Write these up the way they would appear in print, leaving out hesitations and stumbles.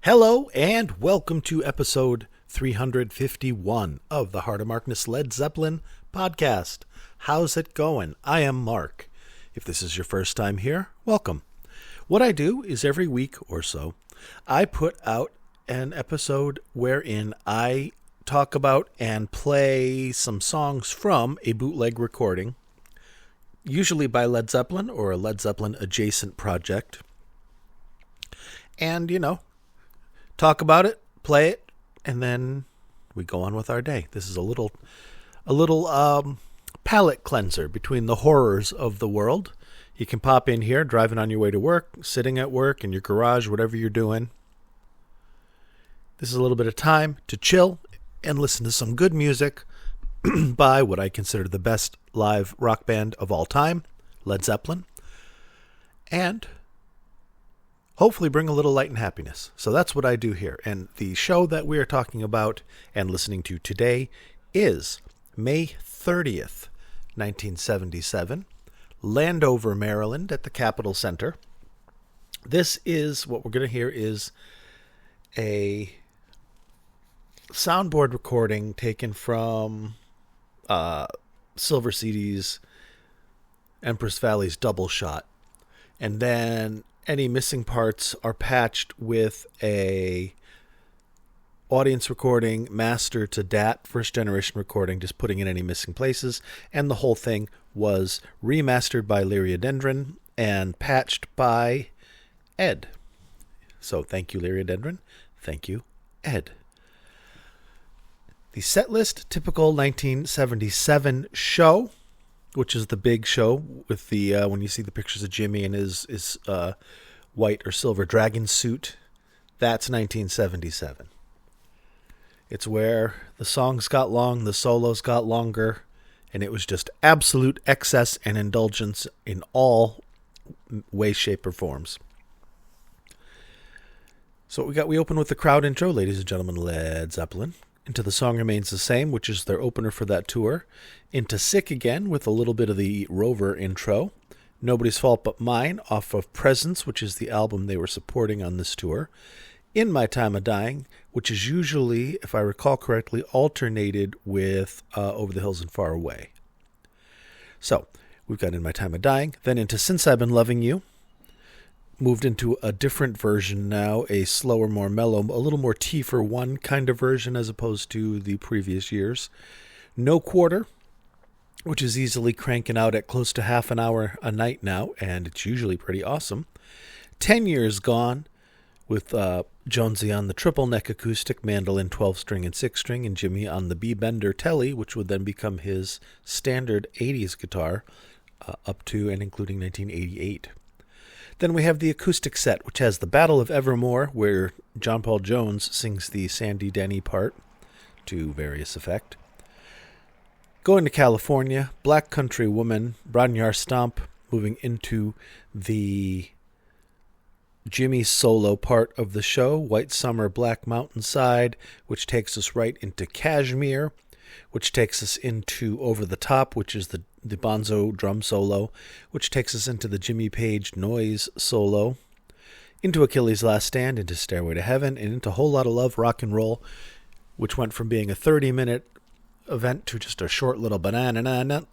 Hello and welcome to episode 351 of the Heart of Markness Led Zeppelin podcast. How's it going? I am Mark. If this is your first time here, welcome. What I do is every week or so, I put out an episode wherein I talk about and play some songs from a bootleg recording, usually by Led Zeppelin or a Led Zeppelin adjacent project. And, talk about it, play it, and then we go on with our day. This is a little palate cleanser between the horrors of the world. You can pop in here, driving on your way to work, sitting at work, in your garage, whatever you're doing. This is a little bit of time to chill and listen to some good music by what I consider the best live rock band of all time, Led Zeppelin, and hopefully bring a little light and happiness. So that's what I do here. And the show that we are talking about and listening to today is May 30th, 1977, Landover, Maryland, at the Capitol Center. This is, what we're going to hear is a soundboard recording taken from Silver CD's Empress Valley's Double Shot. And then any missing parts are patched with a audience recording master to DAT, first generation recording, just putting in any missing places. And the whole thing was remastered by Liriodendron and patched by Ed. So thank you, Liriodendron. Thank you, Ed. The set list, typical 1977 show, which is the big show with the when you see the pictures of Jimmy in his white or silver dragon suit. That's 1977. It's where the songs got long, the solos got longer, and it was just absolute excess and indulgence in all ways, shape, or forms. So what we got, we open with the crowd intro, ladies and gentlemen, Led Zeppelin. Into The Song Remains the Same, which is their opener for that tour. Into Sick Again with a little bit of the Rover intro. Nobody's Fault But Mine off of Presence, which is the album they were supporting on this tour. In My Time of Dying, which is usually, if I recall correctly, alternated with Over the Hills and Far Away. So, we've got In My Time of Dying, then into Since I've Been Loving You. Moved into a different version now, a slower, more mellow, a little more T for one kind of version as opposed to the previous years. No Quarter, which is easily cranking out at close to half an hour a night now, and it's usually pretty awesome. 10 Years Gone, with Jonesy on the triple neck acoustic, mandolin 12-string and 6-string, and Jimmy on the B-Bender Telly, which would then become his standard 80s guitar up to and including 1988. Then we have the acoustic set, which has the Battle of Evermore, where John Paul Jones sings the Sandy Denny part to various effect. Going to California, Black Country Woman, Bronyar Stomp, moving into the Jimmy solo part of the show, White Summer, Black Mountainside, which takes us right into Kashmir, which takes us into Over the Top, which is the Bonzo drum solo, which takes us into the Jimmy Page noise solo, into Achilles Last Stand, into Stairway to Heaven, and into Whole Lotta Love Rock and Roll, which went from being a 30-minute event to just a short little banana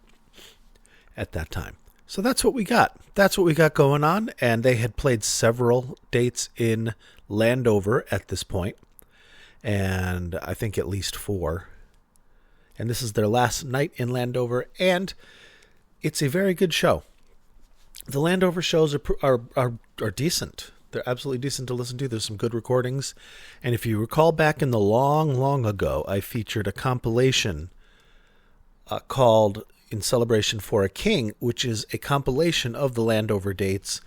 at that time. So that's what we got. That's what we got going on, and they had played several dates in Landover at this point, and I think at least 4. And this is their last night in Landover, and it's a very good show. The Landover shows are decent. They're absolutely decent to listen to. There's some good recordings. And if you recall back in the long ago, I featured a compilation called In Celebration for a King, which is a compilation of the Landover dates,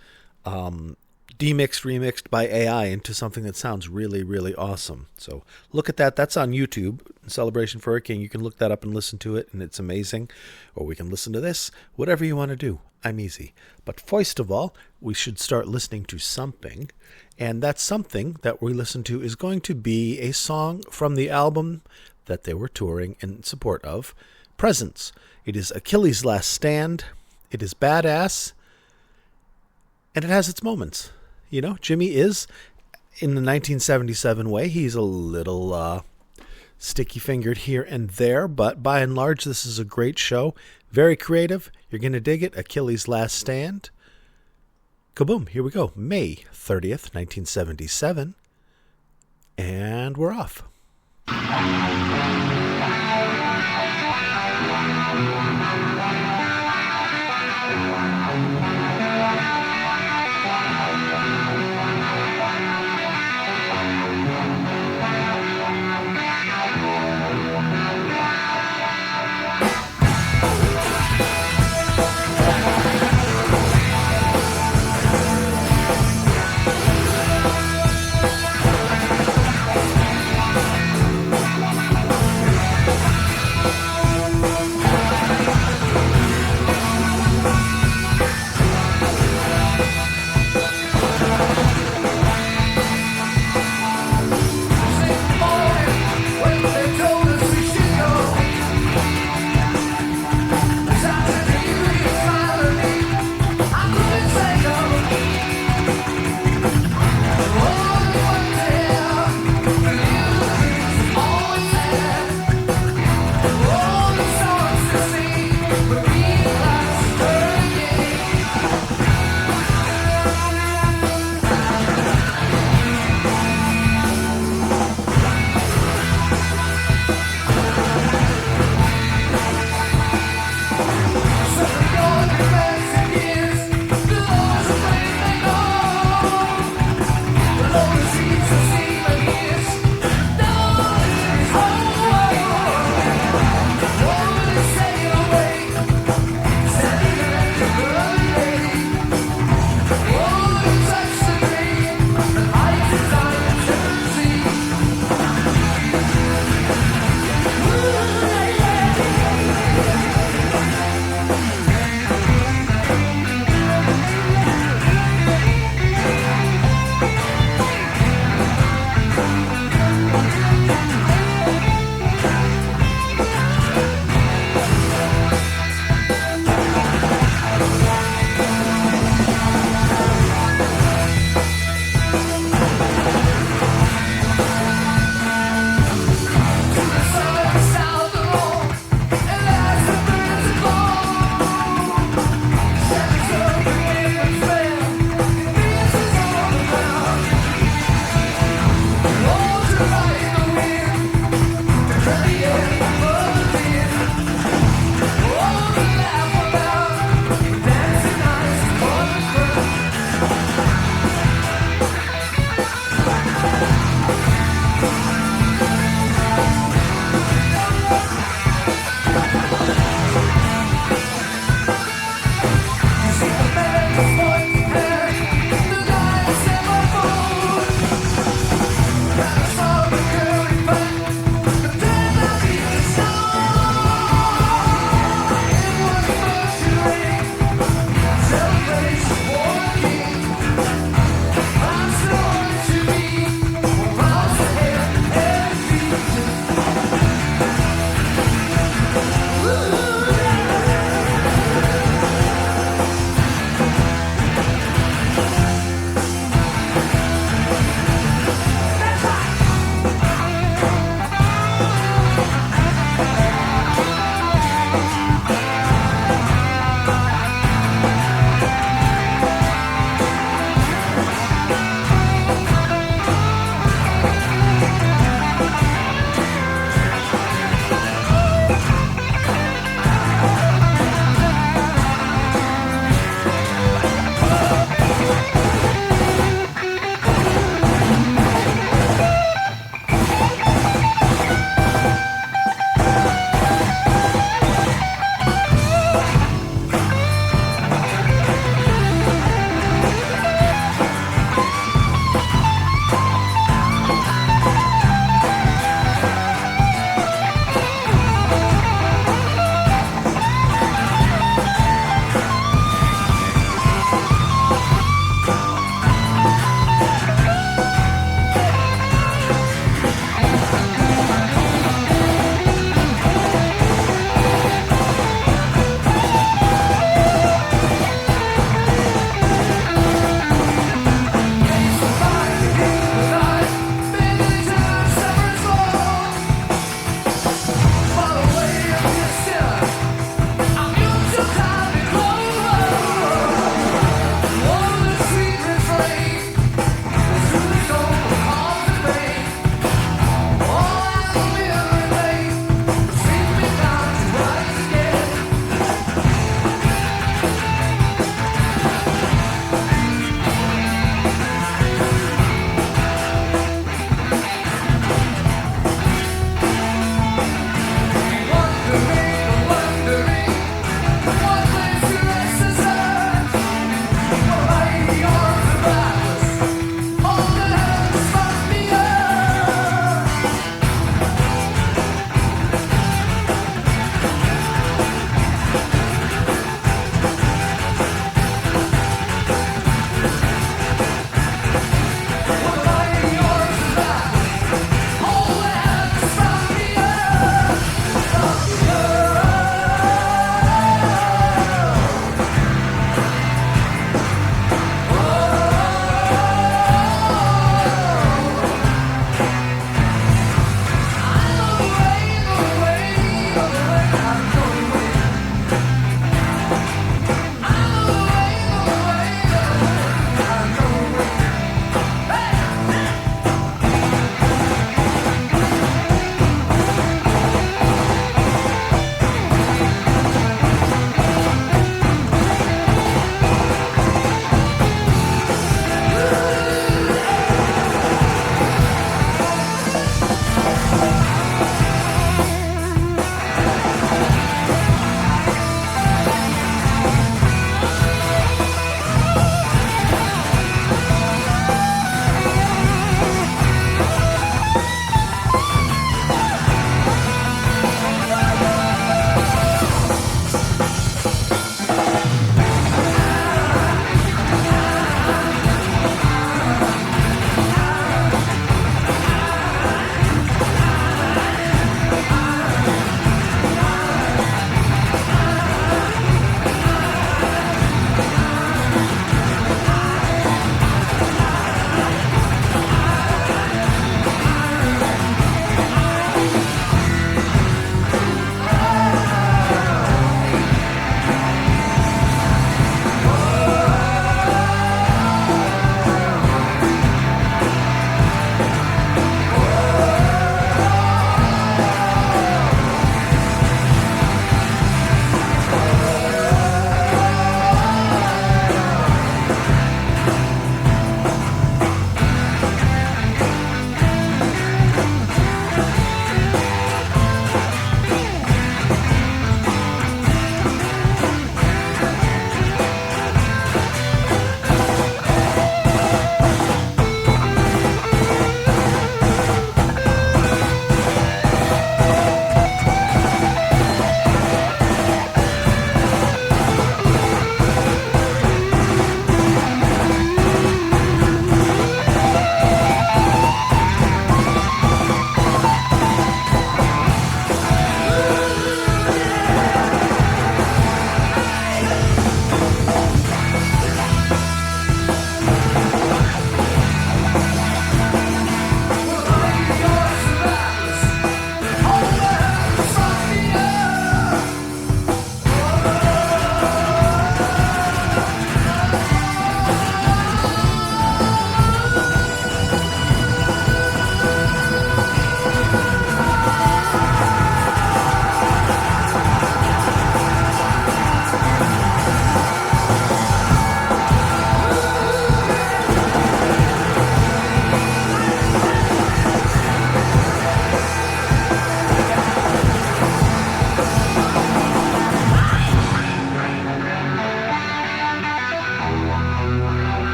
remixed by AI into something that sounds really, really awesome. So look at that. That's on YouTube, Celebration for a King. You can look that up and listen to it, and it's amazing. Or we can listen to this. Whatever you want to do. I'm easy. But first of all, we should start listening to something. And that something that we listen to is going to be a song from the album that they were touring in support of, Presence. It is Achilles' Last Stand. It is badass. And it has its moments. You know, Jimmy is in the 1977 way. He's a little sticky-fingered here and there, but by and large, this is a great show. Very creative. You're going to dig it. Achilles Last Stand. Kaboom. Here we go. May 30th, 1977. And we're off.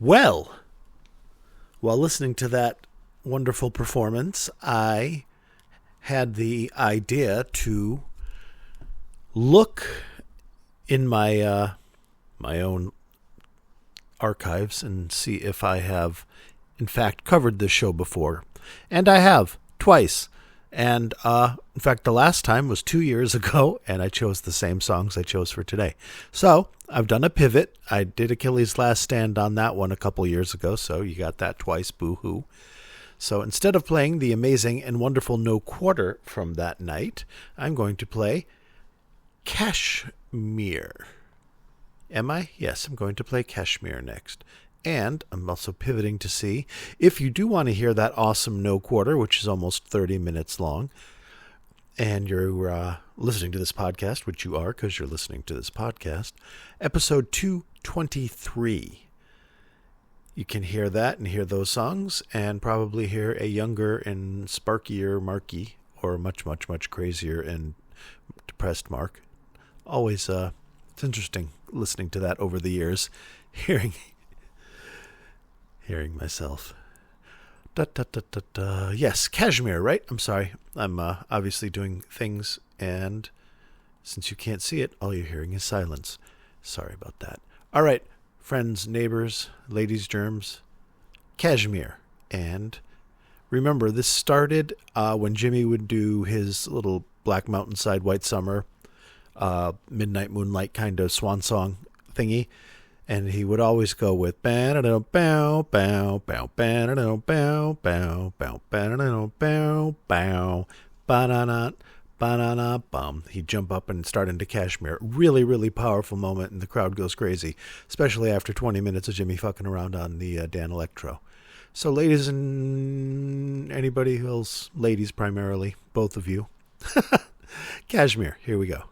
Well, while listening to that wonderful performance, I had the idea to look in my my own archives and see if I have, in fact, covered this show before. And I have, twice. And, in fact, the last time was 2 years ago, and I chose the same songs I chose for today. So, I've done a pivot. I did Achilles Last Stand on that one a couple years ago, so you got that twice, boo-hoo. So, instead of playing the amazing and wonderful No Quarter from that night, I'm going to play Kashmir. Am I? Yes, I'm going to play Kashmir next. And I'm also pivoting to see if you do want to hear that awesome No Quarter, which is almost 30 minutes long, and you're listening to this podcast, which you are because you're listening to this podcast, episode 223. You can hear that and hear those songs and probably hear a younger and sparkier Marky, or much, much, much crazier and depressed Mark. Always, it's interesting listening to that over the years, hearing myself. Yes, Kashmir, right? I'm sorry. I'm obviously doing things, and since you can't see it, all you're hearing is silence. Sorry about that. All right, friends, neighbors, ladies, germs, Kashmir. And remember, this started when Jimmy would do his little Black Mountainside White Summer Midnight Moonlight kind of swan song thingy. And he would always go with bow bow bow bow bow bow bow bow bow bow bow ba-da-da ba-da-da bum. He'd jump up and start into Kashmir. Really, really powerful moment, and the crowd goes crazy, especially after 20 minutes of Jimmy fucking around on the Dan Electro. So, ladies and anybody else, ladies primarily, both of you, Kashmir. Here we go.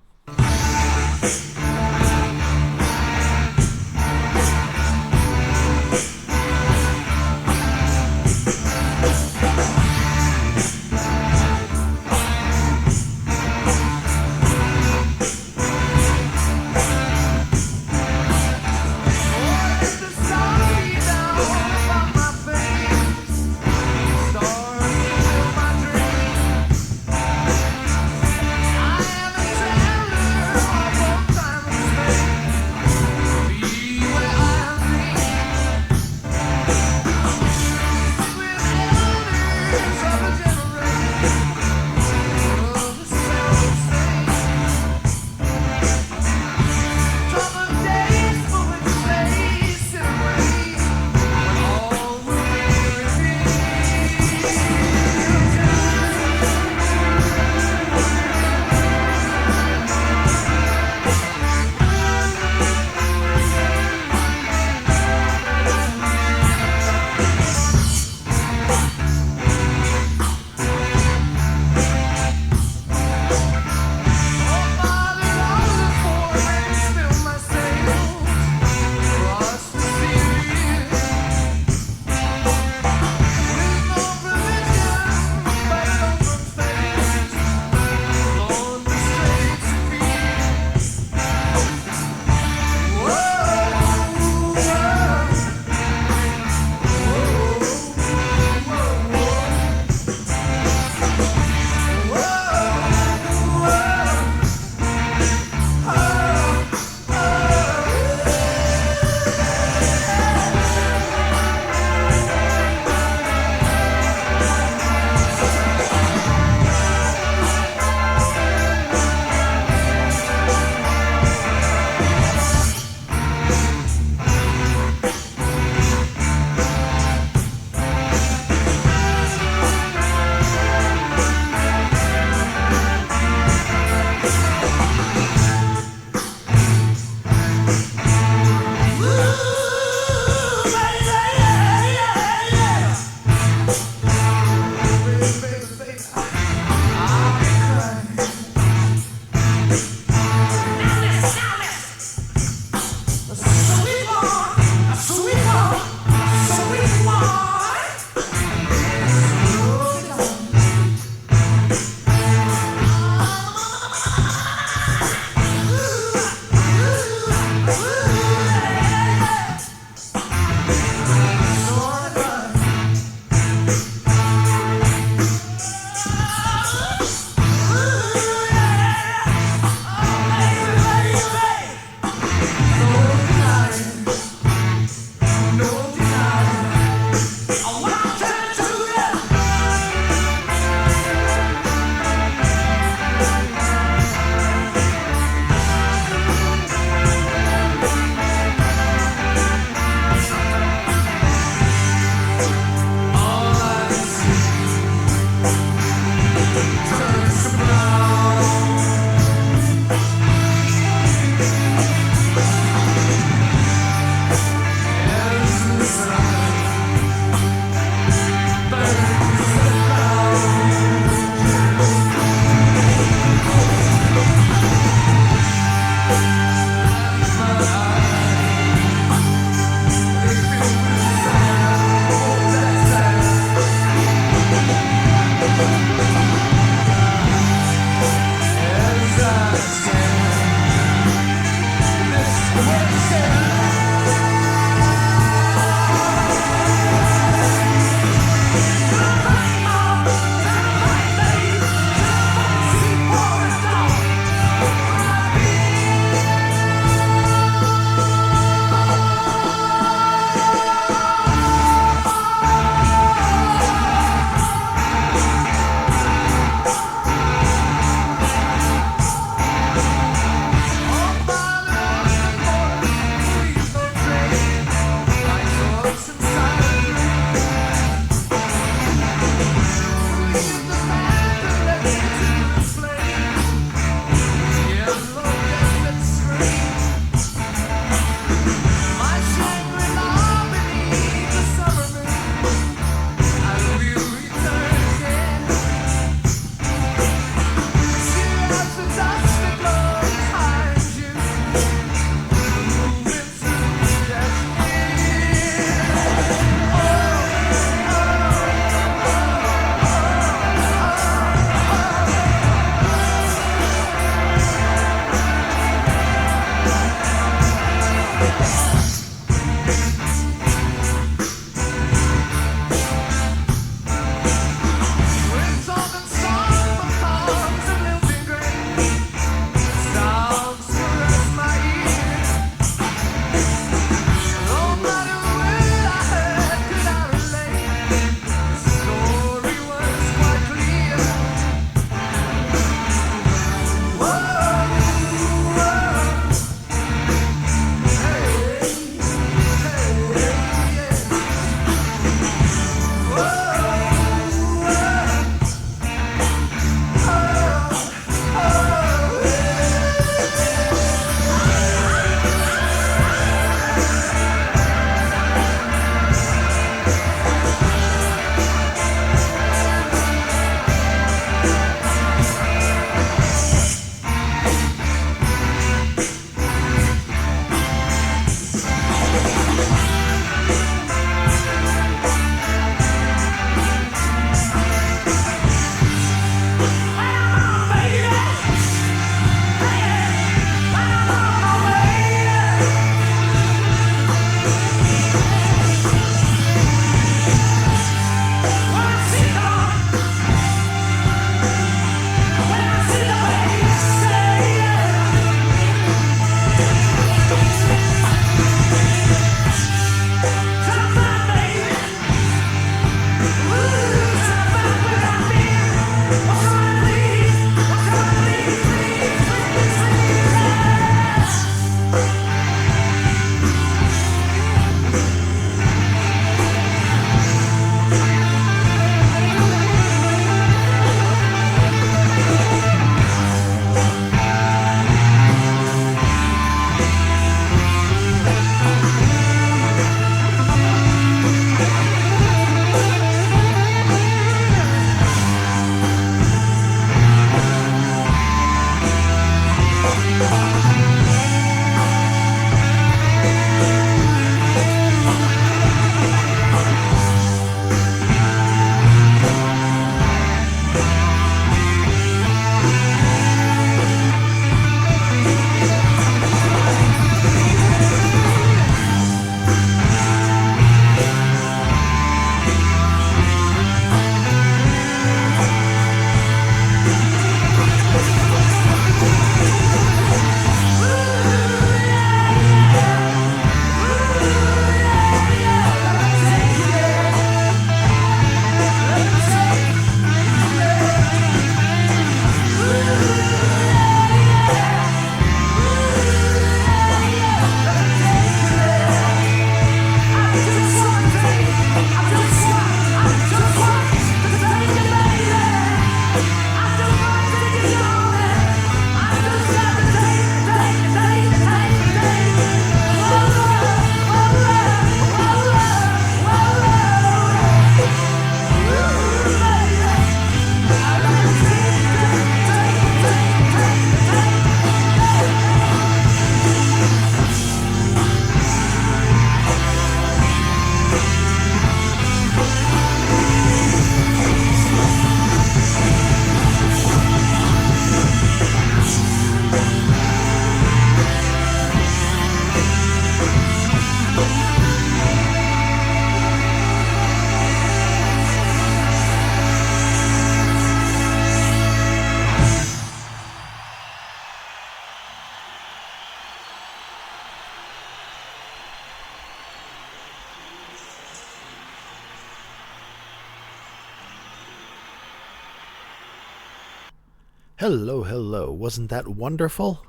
Hello, hello. Wasn't that wonderful?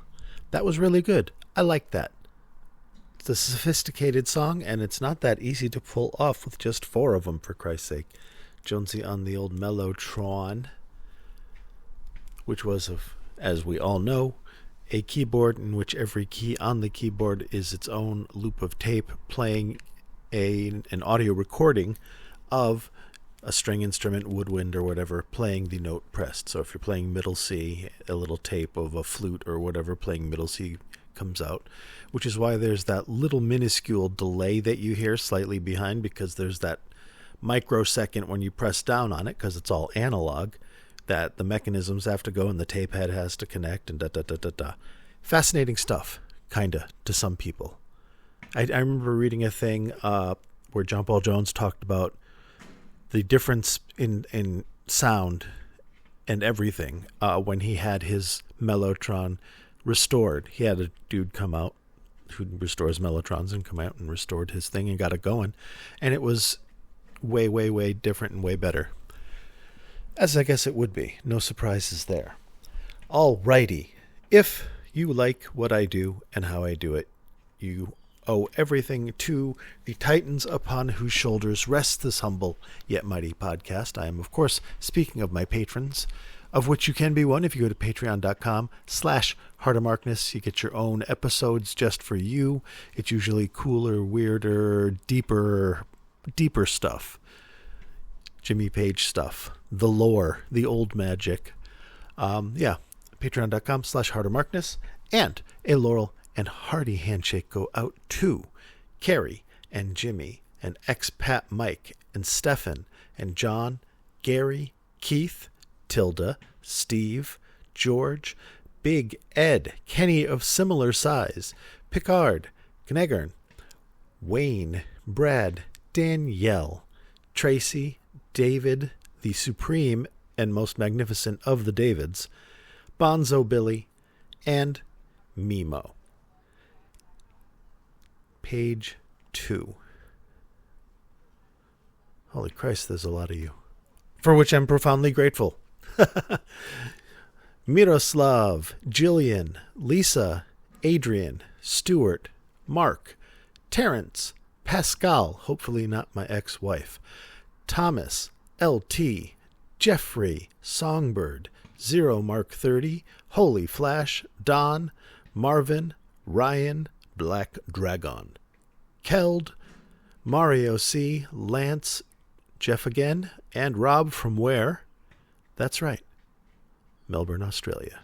That was really good. I like that. It's a sophisticated song, and it's not that easy to pull off with just 4 of them, for Christ's sake. Jonesy on the old Mellotron, which was, as we all know, a keyboard in which every key on the keyboard is its own loop of tape playing an audio recording of a string instrument, woodwind or whatever, playing the note pressed. So if you're playing middle C, a little tape of a flute or whatever playing middle C comes out, which is why there's that little minuscule delay that you hear slightly behind, because there's that microsecond when you press down on it, because it's all analog, that the mechanisms have to go and the tape head has to connect and da-da-da-da-da. Fascinating stuff, kinda, to some people. I remember reading a thing where John Paul Jones talked about the difference in sound and everything when he had his Mellotron restored. He had a dude come out who restores Mellotrons and come out and restored his thing and got it going. And it was way, way, way different and way better. As I guess it would be. No surprises there. Alrighty. If you like what I do and how I do it, you owe everything to the titans upon whose shoulders rests this humble yet mighty podcast. I am, of course, speaking of my patrons, of which you can be one if you go to patreon.com/heartofmarkness. You get your own episodes just for you. It's usually cooler, weirder, deeper stuff. Jimmy Page stuff. The lore. The old magic. Patreon.com/heartofmarkness. And a Laurel and hearty handshake go out to Carrie and Jimmy and expat Mike and Stefan and John, Gary, Keith, Tilda, Steve, George, Big Ed, Kenny of similar size, Picard, Gnegern, Wayne, Brad, Danielle, Tracy, David, the supreme and most magnificent of the Davids, Bonzo Billy, and Mimo. Page 2. Holy Christ, there's a lot of you. For which I'm profoundly grateful. Miroslav, Jillian, Lisa, Adrian, Stuart, Mark, Terrence, Pascal, hopefully not my ex-wife, Thomas, LT, Jeffrey, Songbird, Zero Mark 30, Holy Flash, Don, Marvin, Ryan, Black Dragon, Keld, Mario C, Lance, Jeff again, and Rob from where? That's right, Melbourne, Australia.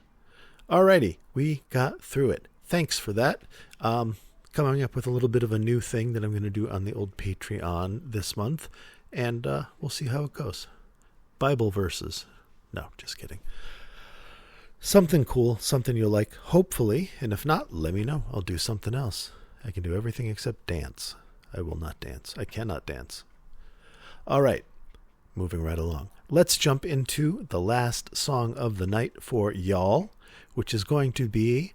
Alrighty, we got through it. Thanks for that. Coming up with a little bit of a new thing that I'm going to do on the old Patreon this month, and we'll see how it goes. Bible verses. No, just kidding. Something cool, something you'll like, hopefully, and if not, let me know. I'll do something else. I can do everything except dance. I will not dance. I cannot dance. All right, moving right along. Let's jump into the last song of the night for y'all, which is going to be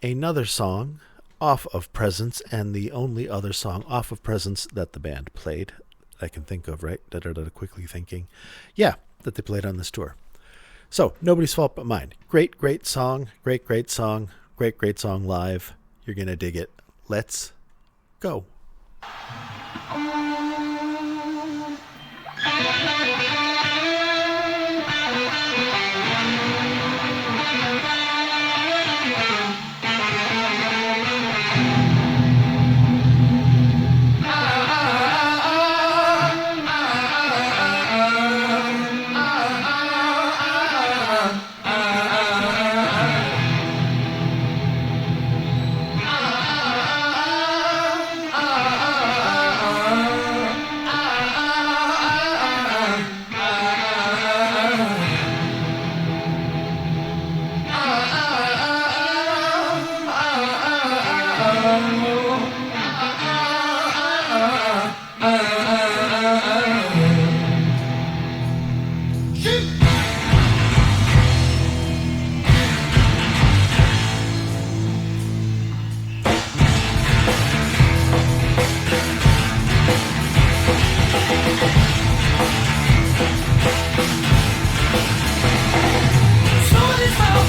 another song off of Presence, and the only other song off of Presence that the band played. I can think of, right? Quickly thinking. Yeah, that they played on this tour. So, Nobody's Fault But Mine. Great, great song. Great song. Great song live. You're going to dig it. Let's go. Somebody's fault.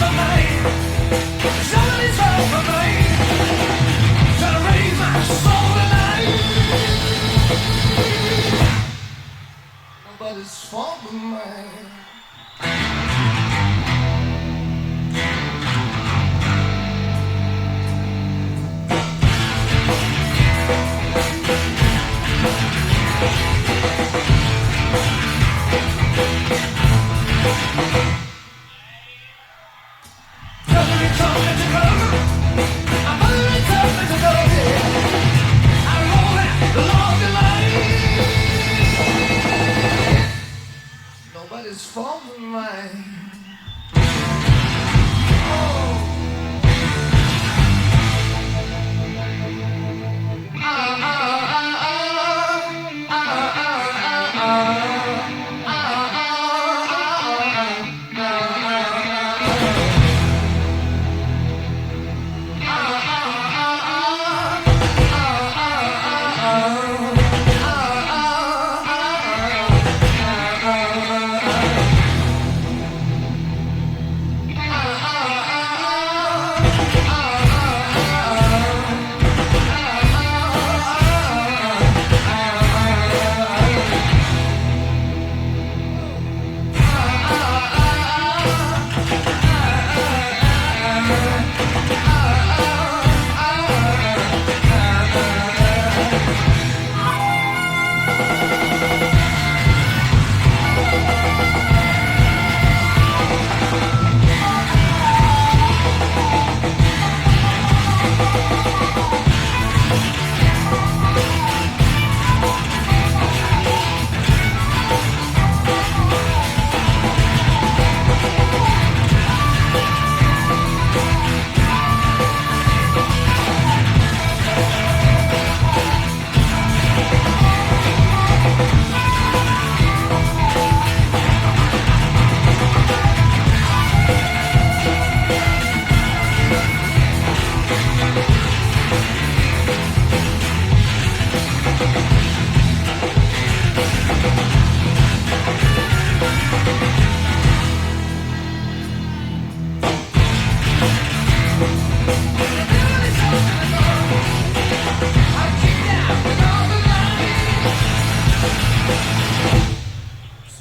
Nobody's fault but mine. Nobody's fault but mine.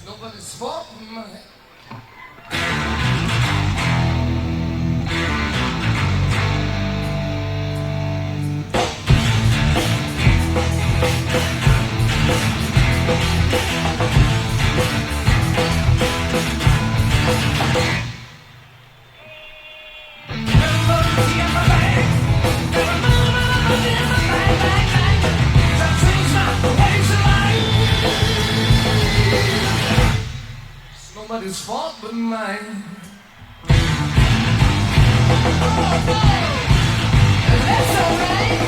Nobody's fault but mine. Nobody's fault but mine. That's alright.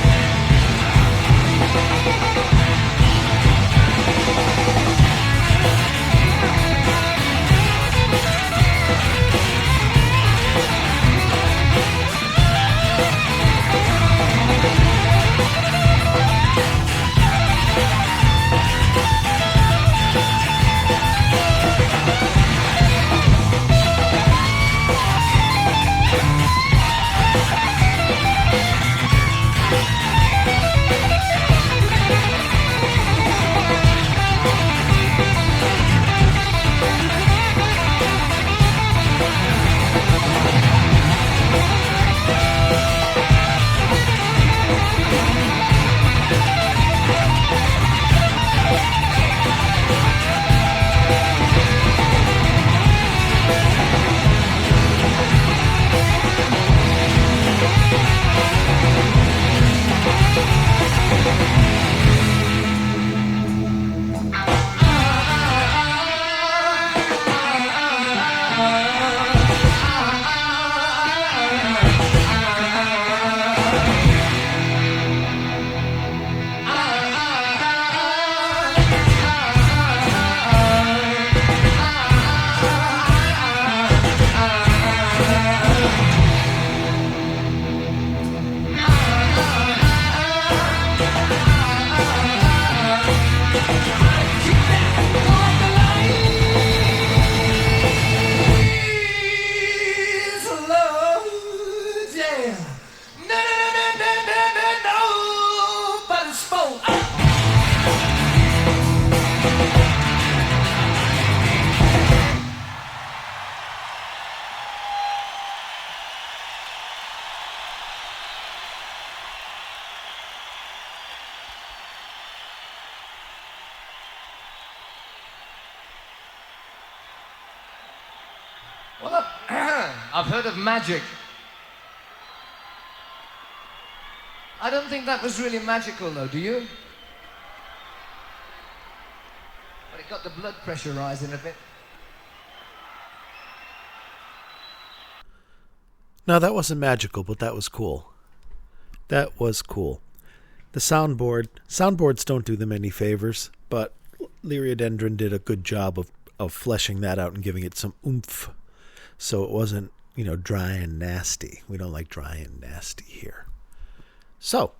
Well, I've heard of magic. I don't think that was really magical, though, do you? But it got the blood pressure rising a bit. No, that wasn't magical, but that was cool. That was cool. The soundboards don't do them any favors, but Liriodendron did a good job of fleshing that out and giving it some oomph. So it wasn't, dry and nasty. We don't like dry and nasty here. So,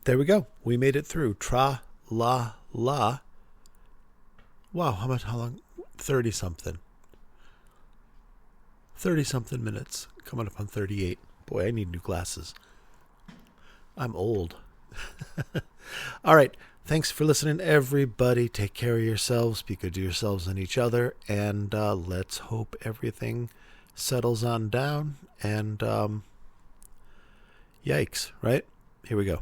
there we go. We made it through. Tra, la, la. Wow, how long? 30-something. 30-something minutes. Coming up on 38. Boy, I need new glasses. I'm old. All right. Thanks for listening, everybody. Take care of yourselves. Be good to yourselves and each other. And let's hope everything settles on down. And yikes, right? Here we go.